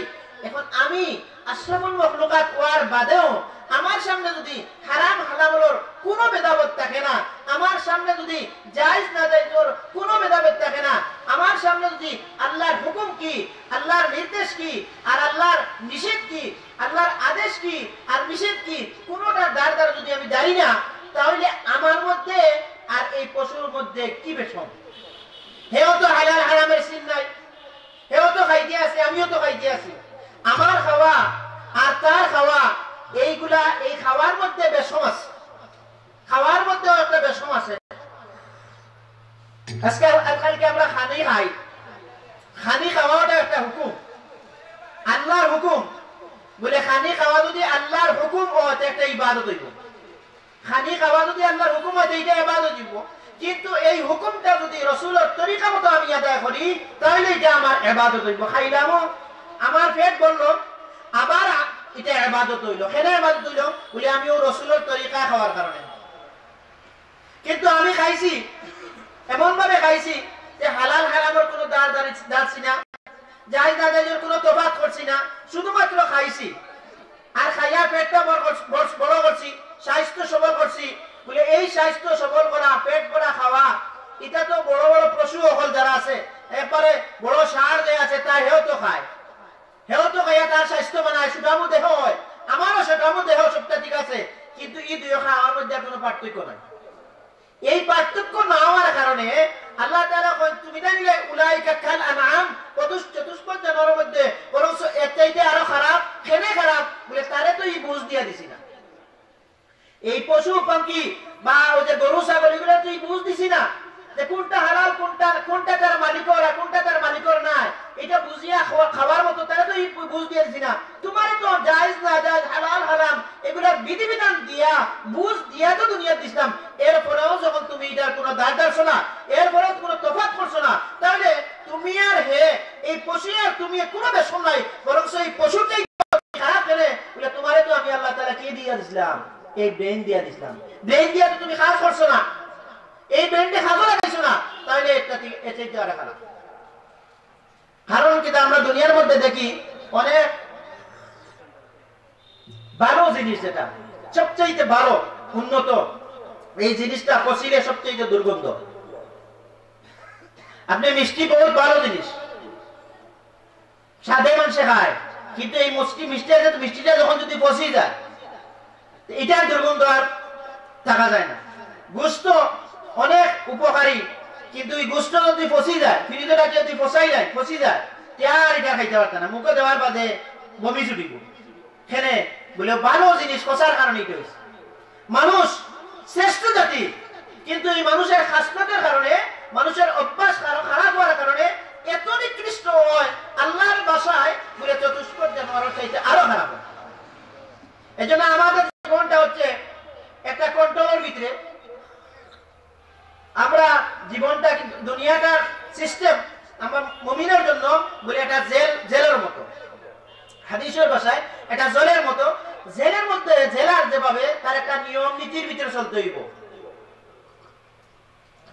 এখন আমি আশরাফুল মাখলুকাত হওয়ার বাদেও আমার সামনে যদি হারাম হালালের কোনো ভেদাভেদ থাকে না, আমার সামনে যদি জায়েজ না জায়েজের কোনো ভেদাভেদ থাকে না, আমার সামনে যদি আল্লাহর হুকুম কি, আল্লাহর নির্দেশ কি, আর আল্লাহর নিষেধ কি, আল্লাহর আদেশ কি আর নিষেধ কি, কোনোটা দাঁড় দাঁড় যদি আমি দাঁড়ি না, তাহলে আমার মধ্যে আর এই পশুর মধ্যে কি বেশম? হেও তো হালাল হারামের চিন নাই, হেও তো খাইতে আছে, আমিও তো খাইতে আছি। আমার খাওয়া আর তার খাওয়া এইগুলা, এই খাওয়ার মধ্যে বেশম আছে, খাওয়ার মধ্যেও একটা বেশম আছে। আজকালকে আমরা খানি খাই, খানি খাওয়াটা একটা হুকুম, আল্লাহর হুকুম। বলে খানি খাওয়া যদি আল্লাহর হুকুম হয় একটা ইবাদত হইব, খানি খাওয়া যদি আল্লাহর হুকুম হয় এইটা ইবাদত হইব। কিন্তু এই হুকুমটা যদি রাসূলের তরিকা মতো আমি আদায় করি তাহলে এটা আমার ইবাদত হইব। খাইলামও আমার পেট বলল, আবার এটা ইবাদত হইল। কেন ইবাদত হইল? বলে আমিও রাসূলের তরিকা খাওয়ার কারণে। কিন্তু আমি খাইছি এমন ভাবে খাইছি যে হালাল হারামের কোনো দাঁড়ছি না, জায়েজ না জায়েজের কোনো তফাৎ করছি না, শুধুমাত্র খাইছি আর খাইয়া পেটটা বড় করছি, স্বাস্থ্য সবল করছি। বলে এই স্বাস্থ্য সবল করা, পেট ভরা খাওয়া, এটা তো বড় বড় পশু অকল যারা আছে, একবারে বড় সার যে আছে তা হেও তো খায়, হেও তো খাইয়া তার স্বাস্থ্য বানায়, সুঠামো দেহ হয়, আমারও সুঠামো দেহ, সবটা ঠিক আছে, কিন্তু এই দুই খাওয়ার মধ্যে কোনো পার্থক্য নাই। এই পার্থক্য না হওয়ার কারণে আল্লাহ তাআলা তুমি জানিলে উলাইকা কাল আনআম, চতুষ্পদ জানোয়ারের মধ্যে বরং এর চাইতে আরো খারাপ। কেনে খারাপ? বলে তারে তো এই বুঝ দিয়া দিছি না। এই পশু পাখি বা ওই যে গরু ছাগল এগুলো তুই বুঝ দিছি না যে কোনটা হালাল, কোনটা তার মালিকর আর কোনটা তার মালিকর নাই, এটা বুঝিয়া খাওয়ার মতো তারা তো বুঝ দিয়ে দিছি না। তোমার তো জায়েজ না জায়েজ, হালাল হারাম এগুলা বিধিবিধান দিয়া বুঝ দিয়া তো দুনিয়া দিছিলাম। এরপরেও যখন তুমি এটার কোনো দাঁড় দাঁড়ছো না, এরপরেও কোনো তফাৎ করছো না, তাহলে তুমি আর হে এই পশু আর তুমি কোনো বেশম নাই, বরং এই পশুটাই খারাপ করে। বলে তোমারে তো আমি আল্লাহ তাআলা কি দিয়া দিছিলাম? এই ব্রেন দিয়া দিছিলাম। ব্রেন দিয়া তো তুমি কাজ করছো না, এই ব্রেনটা কাজও লাগাইছো না, তাহলে এটা আর খারাপ। কারণ কি আমরা দুনিয়ার মধ্যে দেখি অনেক ভালো জিনিস, যেটা সবচেয়ে ভালো উন্নত, এই জিনিসটা কষিলে সবচেয়ে দুর্গন্ধ। আপনি মিষ্টি বহুত ভালো জিনিস, সাদে মানুষে খায়, কিন্তু এই মিষ্টিটা যখন যদি পচি যায়, এটার দুর্গন্ধ আর থাকা যায় না। গোশত অনেক উপকারী, কিন্তু এই গোশত যদি পচি যায়, ফ্রিজে রাখলে যদি পচি যায়, আর এটা খাইতে পারত না, মুখে দেওয়ার বাদে বমি ছুটিব। খেনে বলে ভালো জিনিস কষার কারণে এটা হয়েছে। মানুষ শ্রেষ্ঠ জাতি, কিন্তু এই মানুষের খাসলতের কারণে, মানুষের অভ্যাস খারাপ হওয়ার কারণে এত নিকৃষ্ট হয়, আল্লাহর ভাষায় বলে চতুষ্পদ জানোয়ারের চাইতে আরো খারাপ হয়। এই জন্য আমাদের জীবনটা হচ্ছে একটা কন্ট্রোলের ভিতরে। আমরা জীবনটা কিন্তু দুনিয়াটার সিস্টেম আমার মুমিনের জন্য বলে এটা জেলের মতো, হাদিসের ভাষায় এটা জেলের মতো। জেলের মধ্যে জেলার যেভাবে তার একটা নিয়ম নীতির ভিতরে চলতে হইব।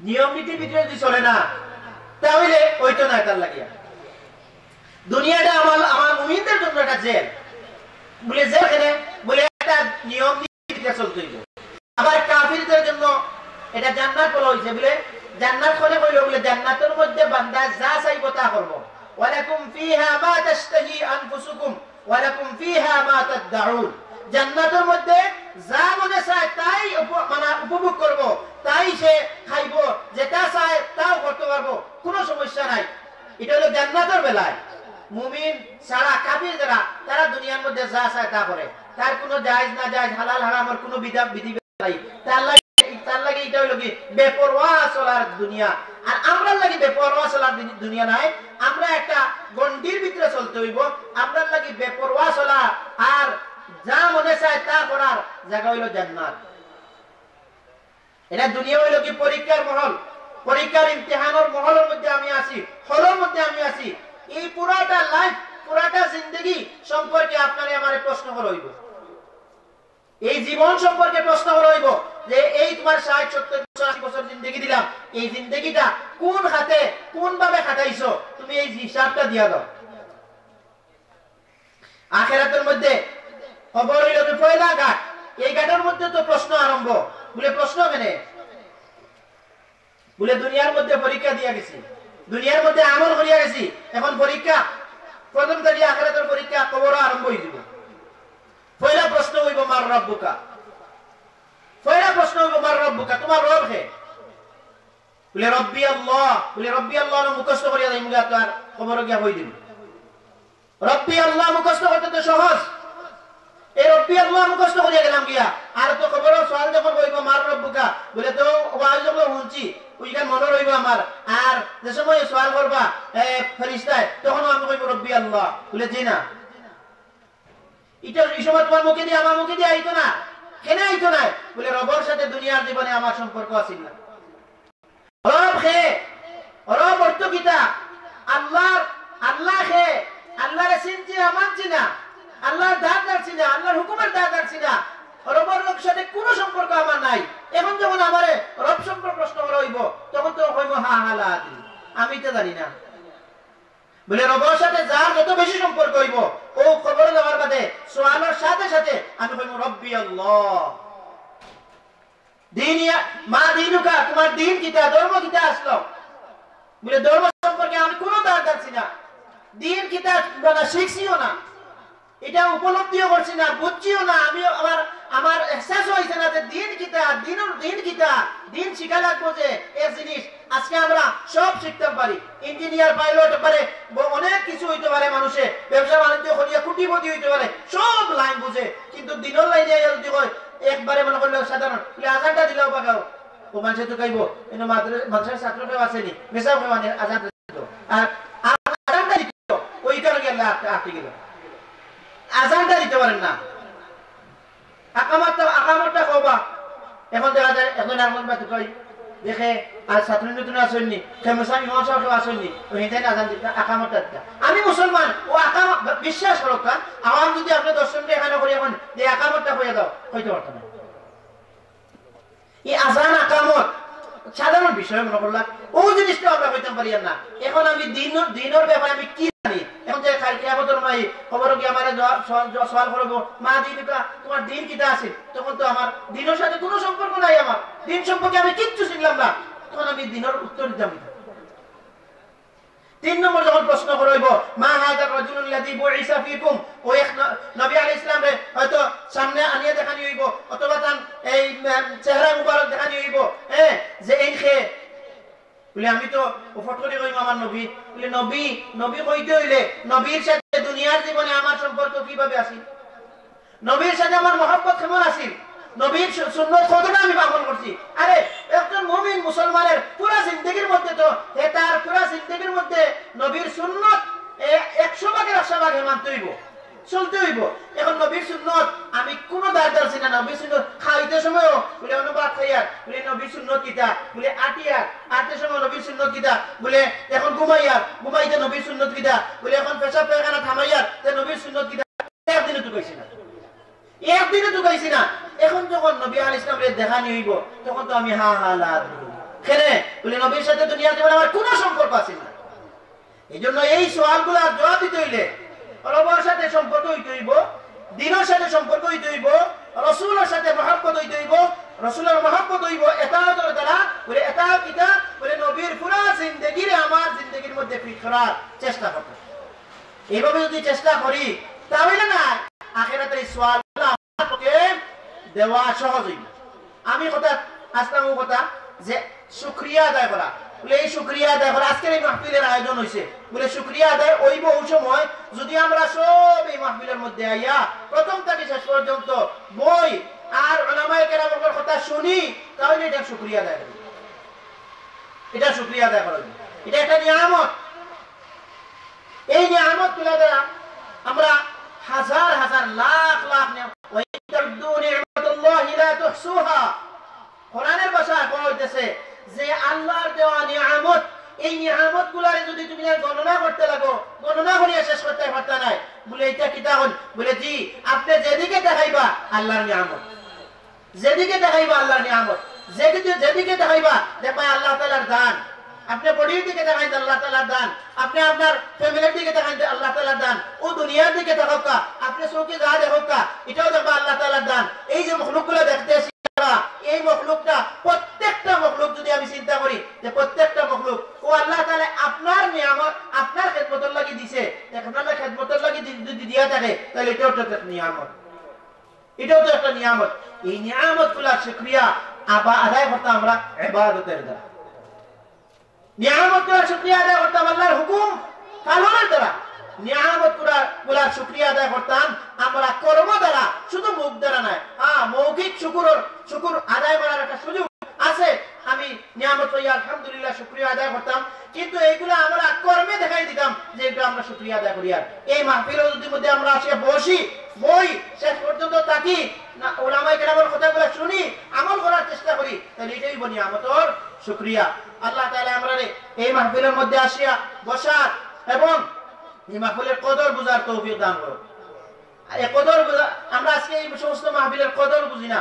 নিয়ম নীতির ভিতরে যদি চলে না, তাহলে ওইতো না। তার লাগিয়া দুনিয়াটা আমার মুমিনদের জন্য একটা জেল। বলে জেল কেনে? বলে একটা নিয়ম নীতির ভিতরে চলতে হইব। আবার কাফিরদের জন্য এটা জান্নাত বলা হয়েছে। বলে জান্নাত কোনে কইলো? বলে জান্নাতের মধ্যে বান্দা যা চাইবো তা করবো। ওয়ালাকুম ফিহা মা তাশতাহি আনফুসুকুম ওয়ালাকুম ফিহা মা তাদউন। জান্নাতের মধ্যে যা মনে চায় তাই উপভোগ করব, তাই সে খাইব, যেটা চায় তাও করতে পারবো, কোনো সমস্যা নাই। এটা হলো জান্নাতের বেলায়। মুমিন ছাড়া কাফির যারা, তারা দুনিয়ার মধ্যে যা চায় তা করে, তার কোনো জায়েজ না জায়েজ, হালাল হারামের কোনো বিধি নাই। তার লাগে এটা হলো কি বেপরোয়া চলার দুনিয়া। আর আমরা লাগি বেপরোয়া চলার দুনিয়া নাই, আমরা একটা গন্ডির ভিতরে চলতে হইব। আমরা লাগি বেপরোয়া চলা আর যা মনে চায় তা করার জায়গা হইল জান্নাত। এটা দুনিয়া হইল কি পরীক্ষার মহল, পরীক্ষার ইমতিহানের মহলের মধ্যে আমি আছি, হলের মধ্যে আমি আছি। এই পুরাটা লাইফ, পুরাটা জিন্দগি সম্পর্কে আপনারে আমারে প্রশ্ন করা হইব। এই জীবন সম্পর্কে প্রশ্ন করা হইব যে এই তোমার 60, 70, 80 বছর জিন্দগি দিলাম, এই জিন্দগিটা কোন খাতে কোন ভাবে খাটাইছো, তুমি এই হিসাবটা দিয়া দাও। আখিরাতের মধ্যে খবর হইল পয়লা ঘাট, এই ঘাটের মধ্যে তো প্রশ্ন আরম্ভ। বলে প্রশ্ন কেনে? বলে দুনিয়ার মধ্যে পরীক্ষা দিয়া গেছি, দুনিয়ার মধ্যে আমল করিয়া গেছি, এখন পরীক্ষা, প্রথম থেকে আখিরাতের পরীক্ষা, খবর আরম্ভ হয়ে যাব। পয়লা প্রশ্ন হইব মার রব্বুকা, পয়লা প্রশ্ন হইব মার রব্বুকা, তোমার রব কে? বলে রব্বি আল্লাহ। বলে রব্বি আল্লাহ মুখস্থ করিয়া দেয়, মুখে তার খবর গিয়া হয়ে দিল। রব্বি আল্লাহ মুখস্থ করতে তো সহজ, এই রব্বি আল্লাহ মুখস্থ করিয়া গেলাম গিয়া, আর তো খবর সওয়াল যখন হইব মার রব্বুকা, বলে তো ওয়াজ যখন শুনছি ওইখান মনে রইব আমার। আর যে সময় সওয়াল করবা ফেরেশতায়, তখন আমি কইব রব্বি আল্লাহ। বলে জি না, এটা এই সময় তোমার মুখে দিয়ে আমার মুখে দিয়ে আইতো না। কেন আইতো না? বলে রবের সাথে দুনিয়ার জীবনে আমার সম্পর্ক আছিল না। রব হে, রব অর্থ কিতা? আল্লাহ, আল্লাহ হে, আল্লাহরে চিনছি না, মানছি না, আল্লাহর দাঁত দাঁড়ছি না, আল্লাহর হুকুমের দাঁত দাঁড়ছি না, রবের সাথে কোনো সম্পর্ক আমার নাই। এখন যখন আমারে রব সম্পর্কে প্রশ্ন করা হইব তখন তো কইব হা হালা আমি তো জানি না। বলে রবের সাথে যার যত বেশি সম্পর্ক হইব ও খবর দেওয়ার বাদে সোয়ালের সাথে সাথে আমি কইব রব্বি আল্লাহ। দিনিয়া মা দিনুকা, তোমার দিন কিতা, ধর্ম কিতা আসলো? বলে ধর্ম সম্পর্কে আমি কোনো দাঁত দাঁড়ছি না, দিন কিতা শিখছিও না, এটা উপলব্ধিও করছি না, বুঝছিও না। আমি আমার এহসাস হইছে না যে দিন কিতা, দিন কিতা, দিন শিখা লাগবো। যে এক জিনিস আজকে আমরা সব শিখতে পারি, ইঞ্জিনিয়ার, পাইলট পারে, অনেক কিছু হইতে পারে, মানুষে ব্যবসা বাণিজ্য করিয়া কোটিপতি হইতে পারে, সব লাইন বুঝে, কিন্তু দিনের লাইনে যদি হয় একবারে মনে করলে সাধারণ আজানটা দিলেও পাকাও ও মানুষে তো গাইব। কিন্তু মাদ্রাসার ছাত্রটাও আসেনি, মেসাও মানে আজানটা দিত আর আজানটা দিত, ওই কারণে আল্লাহ আটকে গেল, আজানটা দিতে পারেন না। আকামতটা কবা এখন দেখা যায়, এখন এখন কই দেখে আর ছাত্র নতুন আসেননি, খেমসান ইমাম সাহেব আসেননি, ওইখানে আজান দিতে আকামতটা দিতে। আমি মুসলমান, ও আকাম বিশ্বাস করো কান আমার যদি আপনি দর্শনটা এখানে করি এখন যে আকামতটা হয়ে দাও হইতে পারত না। এই আজান আকামত সাধারণ বিষয় মনে করলাম, ও জিনিসটা আমরা হইতে পারি না। এখন আমি দিনের ব্যাপারে আমি কি জানি? এখন যে কিয়ামতের মাই খবর কি আমার সওয়াল করব মা দিনুকা, তোমার দিন কিটা আছে? তখন তো আমার দিনের সাথে কোনো সম্পর্ক নাই, আমার দিন সম্পর্কে আমি কিচ্ছু শিখলাম না, তখন আমি দিনের উত্তর দিতাম। 3 নম্বর যখন প্রশ্ন করব মা হাযা রাজুলুল লাযী বুইসা ফীকুম, ও এক নবী আলাইহিস সালাম রে হয়তো সামনে আনিয়ে দেখানি হইব, অথবা তার এই চেহারা মুবারক দেখানি হইব, যে এই খে বলে আমি তো ফট করে কইব আমার নবী। বলে নবী কইতে হইলে নবীর সাথে দুনিয়ার জীবনে আমার সম্পর্ক কিভাবে আসি, নবীর সাথে আমার মহব্বত কেমন আসি, নবীর সুন্নাত কতটা আমি পালন করছি। আরে একজন মুমিন মুসলমানের পুরো জিন্দেগির মধ্যে তো তার পুরো জিন্দেগির মধ্যে নবীর সুন্নাত 100 ভাগের 100 ভাগ মানতে হইব, চলতে হইব। এখন নবীর সুন্নাত আমি কোনো দাঁড় দাঁড়ছি না। নবীর সুন্নাত খাইতে সময় বলে অনুবাদ খাইয়ার বলে নবীর সুন্নাত কিতা, বলে আটতে সময় নবীর সুন্নাত কিতা, বলে এখন ঘুমাইতে নবীর সুন্নাত কিতা, বলে এখন পেশাব পায়খানা থামাইয়ার নবীর সুন্নাত কিতা। একদিনে তো কইছি না, এখন যখন নবী আলাইহিস সালামের দেখানি হইব তখন তো আমি হা লা খেলে বলে নবীর সাথে দুনিয়ার জীবনে আমার কোনো সম্পর্ক আছে না। এই জন্য এই সওয়ালগুলো জবাব দিতে হইলে রবের সাথে সম্পর্ক হইতে হইব, দিনের সাথে সম্পর্ক হইতে হইব, রাসূলের সাথে মহব্বত হইতে হইব, রাসূলের মহব্বত হইব ইতাআতের দ্বারা। বলে ইতাআত কিতা, বলে নবীর পুরো জিন্দেগিরে আমার জিন্দেগির মধ্যে ফিট করার চেষ্টা করতে। এইভাবে যদি চেষ্টা করি তাহলে না আখিরাতের এই সওয়ালগুলো আমার পক্ষে দেওয়া সহজ হইবে। আমি কথা আসলাম কথা যে শুকরিয়া আদায় করা, বলে এই শুকরিয়া আদায় করা আজকের এই মাহফিলের আয়োজন হইছে, বলে শুকরিয়া আদায় হইব ওই সময় যদি আমরা সব এই মাহফিলের মধ্যে আইয়া প্রথম থেকে শেষ পর্যন্ত বই আর উলামায়ে কেরামের কথা শুনি, তাহলে এটা শুকরিয়া আদায় করি, এটা শুকরিয়া আদায় করা, এটা একটা নিয়ামত। এই নিয়ামত গুলা দ্বারা আমরা হাজার হাজার লাখ লাখ কোরআনের ভাষায় বলা হইতেছে যে আল্লাহর দেওয়া নিয়ামত, এই নিয়ামত গুলারে যদি তুমি গণনা করতে লাগো, গণনা করিয়া শেষ করতে পারতা নাই। বলে এটা কিতা হল? বলে জি, আপনি যেদিকে দেখাইবা আল্লাহর নিয়ামত, যেদিকে দেখাইবা আল্লাহর নিয়ামত, যেদিকে দেখাইবা দেখবা আল্লাহ তাআলার দান। আপনি বডির দিকে দেখাইন আল্লাহ তাআলার দান, আপনি আপনার ফ্যামিলির দিকে দেখাইন আল্লাহ তাআলার দান, ও দুনিয়ার দিকে দেখাকা, আপনি চোখে যা দেখাকা এটাও দেখবা আল্লাহ তাআলার দান। এই যে মখলুকগুলো দেখতেছি, এই মখলুকটা প্রত্যেকটা মখলুক যদি আমি চিন্তা করি যে প্রত্যেকটা মখলুক ও আল্লাহ তাআলা আপনার নিয়ামত আপনার খেদমতের লাগি দিছে, আপনার খেদমতের লাগি যদি দিয়া থাকে তাহলে এটাও তো একটা নিয়ামত, এটাও তো একটা নিয়ামত। এই নিয়ামতগুলোর শুকরিয়া আদায় করতে আমরা ইবাদতের দ্বারা, নিয়ামতগুলোর শুকরিয়া আদায় করতাম আল্লাহর হুকুম পালনের দ্বারা, নিয়ামতগুলোর শুকরিয়া আদায় করতাম আমরা কর্ম দ্বারা, শুধু মুখ দ্বারা নয়। মৌখিক শুকর আদায় করার একটা সুযোগ আছে, আমি নিয়ামত পাইয়া আলহামদুলিল্লাহ শুকরিয়া আদায় করতাম, কিন্তু এইগুলো আমরা কর্মে দেখাই দিতাম যে এগুলো আমরা শুকরিয়া আদায় করি। আর এই মাহফিলের মধ্যে আমরা আসে বই শেষ পর্যন্ত থাকি না, উলামায়ে কেরামের কথাগুলো শুনি, আমল করার চেষ্টা করি, তাহলে এটাই নিয়ামতের শুকরিয়া। আল্লাহ তাআলা আমরা এই মাহফিলের মধ্যে আসিয়া বসার এবং এই মাহফিলের কদর বুঝার তৌফিক দান করো। আর এই কদর বুঝা, আমরা আজকে এই সমস্ত মাহফিলের কদর বুঝি না,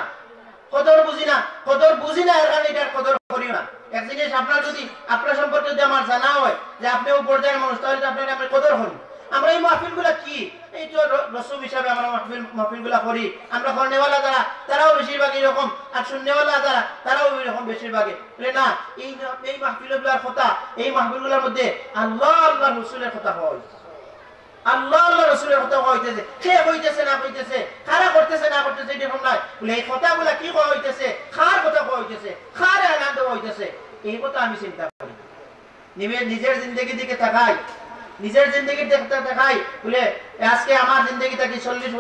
কদর বুঝি না, কদর বুঝি না, এর কারণে এটার কদর করি না। এক জিনিস আপনার যদি আপনার সম্পর্কে যদি আমার জানা হয় যে আপনি ও পর্যায়ের মানুষ, তাহলে আপনাকে আমরা কদর করি। আমরা এই মাহফিলগুলা কি, এই তো রসম হিসাবে আমরা মাহফিলগুলা করি। আমরা করনেওয়ালা যারা তারাও বেশিরভাগ এরকম, আর শূন্যওয়ালা যারা তারাও এরকম বেশিরভাগে বলে না। এই মাহফিলগুলার কথা, এই মাহফিলগুলোর মধ্যে আল্লাহ আল্লাহ রসুলের কথা হয়, আল্লাহ আল্লাহ রসুলের কথা হইতেছে। কে হইতেছে না হইতেছে, কারা করতেছে না করতেছে, এরকম নয়। বলে এই কথাগুলা কি করা হইতেছে, কার কথা করা হইতেছে, কার এলান দেওয়া হইতেছে, এই কথা আমি চিন্তা করি। নিজের জিন্দগি দিকে তাকাই, নিজের জিন্দগির দেখতে দেখাই। বলে আজকে আমার জিন্দগি থাকি 40